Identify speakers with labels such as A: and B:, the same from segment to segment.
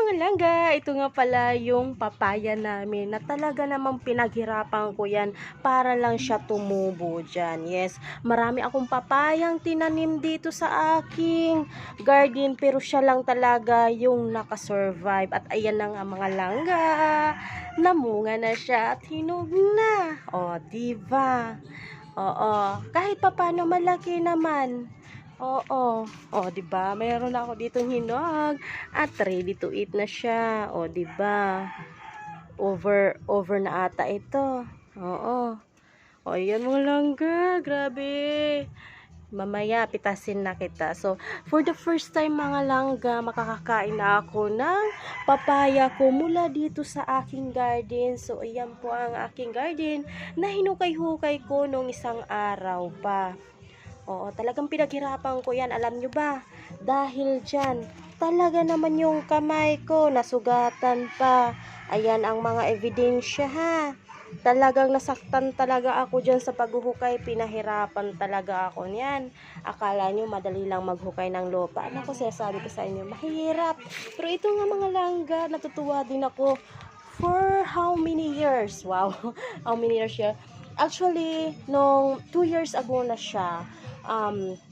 A: mga langga, ito nga pala yung papaya namin na talaga namang pinaghirapan ko yan para lang siya tumubo dyan. Yes, marami akong papayang tinanim dito sa aking garden pero siya lang talaga yung nakasurvive. At ayan na nga mga langga, namunga na siya at hinog na. O, diba? Oo, kahit papano malaki naman. Oo. O, 'di ba? Meron ako ditong hinog at ready to eat na siya. O, 'di ba? Over na ata ito. Oo. O, ayan mga langga. Grabe. Mamaya pitasin na kita. So, for the first time mga langga, makakakain na ako ng papaya ko mula dito sa aking garden. So, ayan po ang aking garden na hinukay-hukay ko nung isang araw pa. Oo, talagang pinaghirapan ko yan. Alam nyo ba? Dahil dyan, talaga naman yung kamay ko, nasugatan pa. Ayan ang mga ebidensya ha. Talagang nasaktan talaga ako dyan sa paghuhukay. Pinahirapan talaga ako niyan. Akala nyo madali lang maghukay ng lupa. Ano ko sinasabi ko sa inyo? Mahirap. Pero ito nga mga langga, natutuwa din ako. For how many years? Wow. How many years siya? Actually, nung 2 years ago na siya.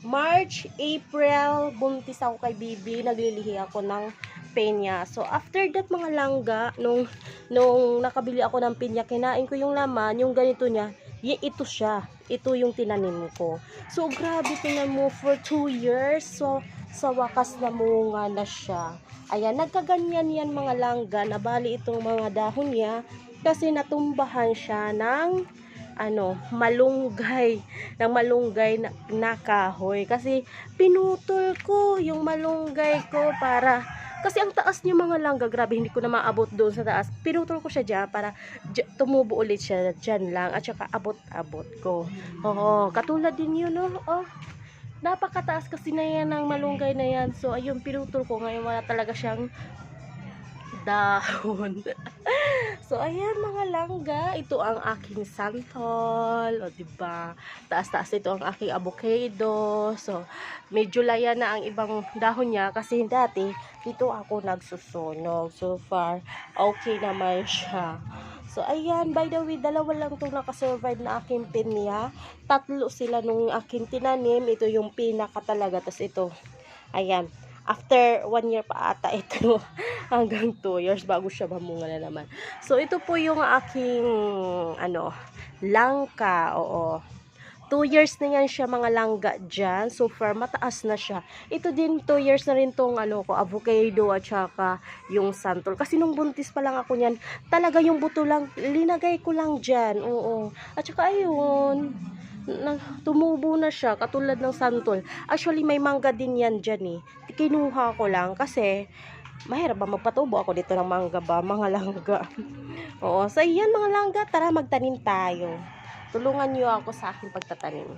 A: March, April, buntis ako kay Bibi, naglilihi ako ng penya. So, after that mga langga, nung nakabili ako ng penya, kinain ko yung laman, yung ganito niya, ito siya. Ito yung tinanim ko. So, grabe tingnan mo for 2 years. So, sa wakas namunga na siya. Ayan, nagkaganyan yan mga langga, nabali itong mga dahon niya, kasi natumbahan siya ng malunggay na kahoy kasi pinutol ko yung malunggay ko para kasi ang taas niya mga langga, grabe hindi ko na maabot doon sa taas. Pinutol ko siya dyan para tumubo ulit siya dyan lang at saka abot-abot ko. Oo, katulad din yun no? Oh, napakataas kasi na yan ng malunggay na yan. So ayun, pinutol ko ngayon, wala talaga siyang dahon. So, ayan mga langga, ito ang aking santol, o diba, taas-taas ito ang aking avocado. So, medyo laya na ang ibang dahon niya kasi dati, dito ako nagsusunog. So far, okay naman siya. So, ayan, by the way, dalawa lang itong nakasurvive na aking pinya. 3 sila nung aking tinanim. Ito yung pinaka talaga. Tapos ito, ayan, after 1 year pa ata ito hanggang 2 years bago siya mamunga na naman. So ito po yung aking langka. Oo, 2 years na yan siya mga langga dyan. So far mataas na siya. Ito din 2 years na rin tong ko, avocado at saka yung santol. Kasi nung buntis pa lang ako niyan, talaga yung buto lang linagay ko lang dyan. Oo, at saka ayun, tumubo na siya katulad ng santol. Actually may mangga din yan dyan kinuha ko lang kasi mahirap ba magpatubo ako dito ng mangga ba mga langga. Oo, so yan mga langga, tara magtanim tayo, tulungan niyo ako sa aking pagtatanim.